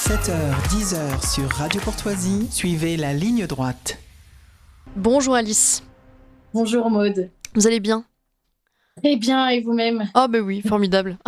7h-10h sur Radio Courtoisie, suivez la ligne droite. Bonjour Alice. Bonjour Maude. Vous allez bien? Très bien, et vous-même? Oh ben oui, formidable.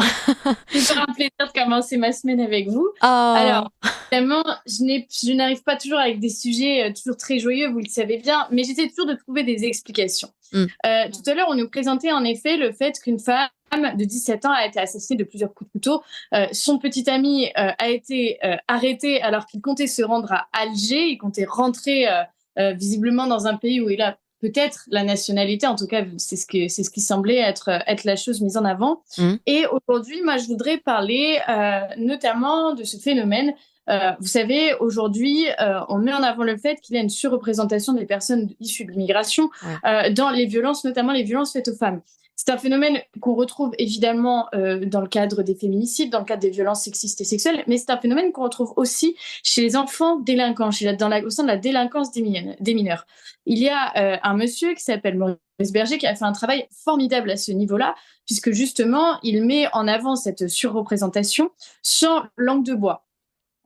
C'est toujours un plaisir de commencer ma semaine avec vous. Ah. Alors, évidemment, je n'arrive pas toujours avec des sujets toujours très joyeux, vous le savez bien, mais j'essaie toujours de trouver des explications. Tout à l'heure, on nous présentait en effet le fait qu'une femme de 17 ans a été assassinée de plusieurs coups de couteau. Son petit ami a été arrêté alors qu'il comptait se rendre à Alger. Il comptait rentrer visiblement dans un pays où il a peut-être la nationalité, en tout cas, c'est ce qui semblait être la chose mise en avant. Et aujourd'hui, moi, je voudrais parler notamment de ce phénomène. Vous savez, aujourd'hui, on met en avant le fait qu'il y a une surreprésentation des personnes issues de l'immigration dans les violences, notamment les violences faites aux femmes. C'est un phénomène qu'on retrouve évidemment dans le cadre des féminicides, dans le cadre des violences sexistes et sexuelles, mais c'est un phénomène qu'on retrouve aussi chez les enfants délinquants, au sein de la délinquance des mineurs. Il y a un monsieur qui s'appelle Maurice Berger qui a fait un travail formidable à ce niveau-là, puisque justement, il met en avant cette surreprésentation sans langue de bois.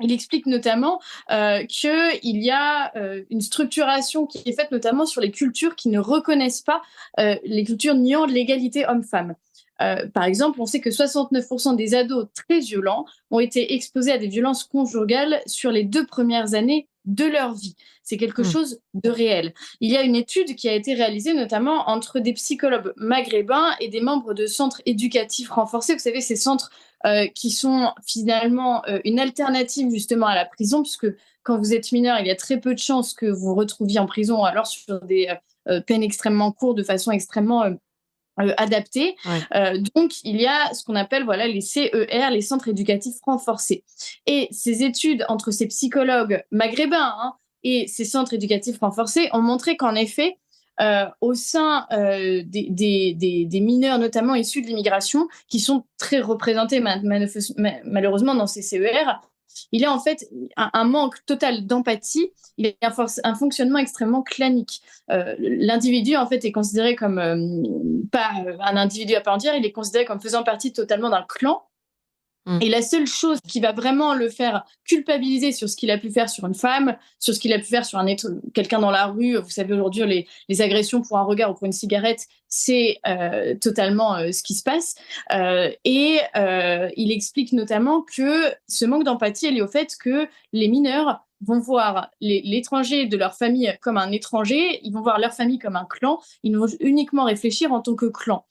Il explique notamment qu'il y a une structuration qui est faite notamment sur les cultures qui ne reconnaissent pas les cultures niant l'égalité homme-femme. Par exemple, on sait que 69% des ados très violents ont été exposés à des violences conjugales sur les 2 premières années de leur vie. C'est quelque chose de réel. Il y a une étude qui a été réalisée notamment entre des psychologues maghrébins et des membres de centres éducatifs renforcés. Vous savez, ces centres qui sont finalement une alternative justement à la prison, puisque quand vous êtes mineur, il y a très peu de chances que vous vous retrouviez en prison, ou alors sur des peines extrêmement courtes, de façon extrêmement adaptées. Donc, il y a ce qu'on appelle les CER, les centres éducatifs renforcés. Et ces études entre ces psychologues maghrébins et ces centres éducatifs renforcés ont montré qu'en effet, au sein des mineurs, notamment issus de l'immigration, qui sont très représentés malheureusement dans ces CER, il y a en fait un manque total d'empathie, il y a un fonctionnement extrêmement clanique. L'individu en fait est considéré comme pas un individu à part entière, il est considéré comme faisant partie totalement d'un clan. Et la seule chose qui va vraiment le faire culpabiliser sur ce qu'il a pu faire sur une femme, sur ce qu'il a pu faire sur quelqu'un dans la rue, vous savez aujourd'hui les agressions pour un regard ou pour une cigarette, c'est totalement ce qui se passe. Il explique notamment que ce manque d'empathie est lié au fait que les mineurs vont voir l'étranger de leur famille comme un étranger, ils vont voir leur famille comme un clan, ils vont uniquement réfléchir en tant que clan.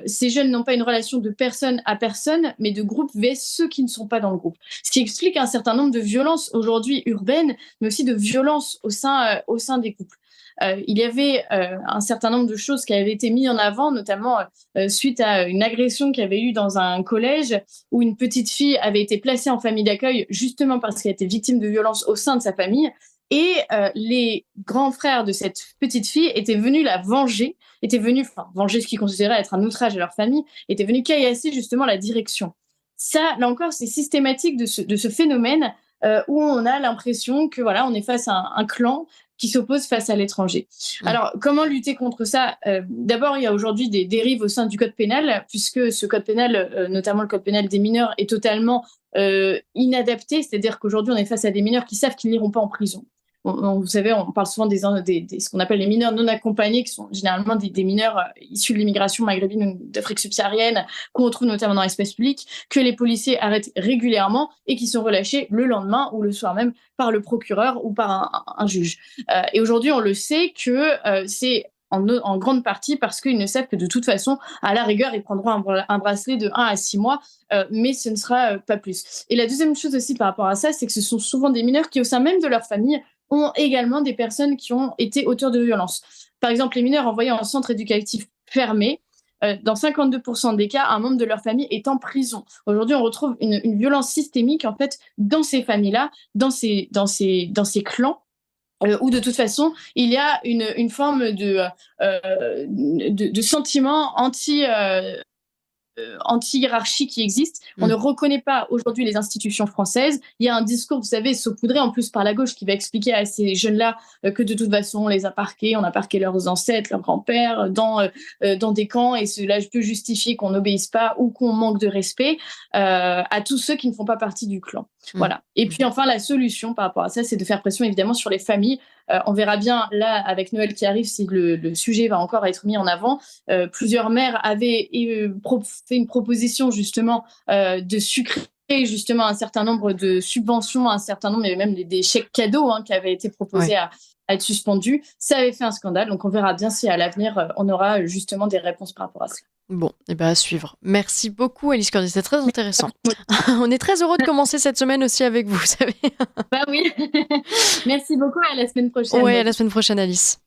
Ces jeunes n'ont pas une relation de personne à personne, mais de groupe vs ceux qui ne sont pas dans le groupe. Ce qui explique un certain nombre de violences aujourd'hui urbaines, mais aussi de violences au sein des couples. Il y avait un certain nombre de choses qui avaient été mises en avant, notamment suite à une agression qu'il y avait eu dans un collège où une petite fille avait été placée en famille d'accueil justement parce qu'elle était victime de violences au sein de sa famille. Et les grands frères de cette petite fille étaient venus la venger, venger ce qu'ils considéraient être un outrage à leur famille, étaient venus caillasser justement la direction. Ça, là encore, c'est systématique de ce phénomène où on a l'impression que on est face à un clan qui s'oppose face à l'étranger. Alors, comment lutter contre ça? D'abord, il y a aujourd'hui des dérives au sein du code pénal, puisque ce code pénal, notamment le code pénal des mineurs, est totalement inadapté. C'est-à-dire qu'aujourd'hui, on est face à des mineurs qui savent qu'ils n'iront pas en prison. Vous savez, on parle souvent des ce qu'on appelle les mineurs non accompagnés, qui sont généralement des mineurs issus de l'immigration maghrébine ou d'Afrique subsaharienne, qu'on retrouve notamment dans l'espace public, que les policiers arrêtent régulièrement et qui sont relâchés le lendemain ou le soir même par le procureur ou par un juge. Et aujourd'hui, on le sait que c'est en grande partie parce qu'ils ne savent que de toute façon, à la rigueur, ils prendront un bracelet de 1 à 6 mois, mais ce ne sera pas plus. Et la deuxième chose aussi par rapport à ça, c'est que ce sont souvent des mineurs qui, au sein même de leur famille, ont également des personnes qui ont été auteurs de violences. Par exemple, les mineurs envoyés en centre éducatif fermé, dans 52% des cas, un membre de leur famille est en prison. Aujourd'hui, on retrouve une violence systémique en fait dans ces familles-là, dans ces clans, où de toute façon, il y a une forme de sentiment anti-hiérarchie qui existe. On ne reconnaît pas aujourd'hui les institutions françaises. Il y a un discours, vous savez, saupoudré en plus par la gauche qui va expliquer à ces jeunes-là que de toute façon, on les a parqués, on a parqué leurs ancêtres, leurs grands-pères dans des camps et cela peut justifier qu'on n'obéisse pas ou qu'on manque de respect à tous ceux qui ne font pas partie du clan. Voilà. Et puis enfin, la solution par rapport à ça, c'est de faire pression évidemment sur les familles. On verra bien là avec Noël qui arrive si le sujet va encore être mis en avant. Plusieurs maires avaient fait une proposition justement de sucrer justement un certain nombre de subventions, un certain nombre, mais même des chèques cadeaux qui avaient été proposés à être suspendus. Ça avait fait un scandale, donc on verra bien si à l'avenir on aura justement des réponses par rapport à cela. Bon, et à suivre. Merci beaucoup Alice Cordy, c'était très intéressant. On est très heureux de commencer cette semaine aussi avec vous, vous savez. Bah oui. Merci beaucoup, à la semaine prochaine. Ouais, à la semaine prochaine Alice.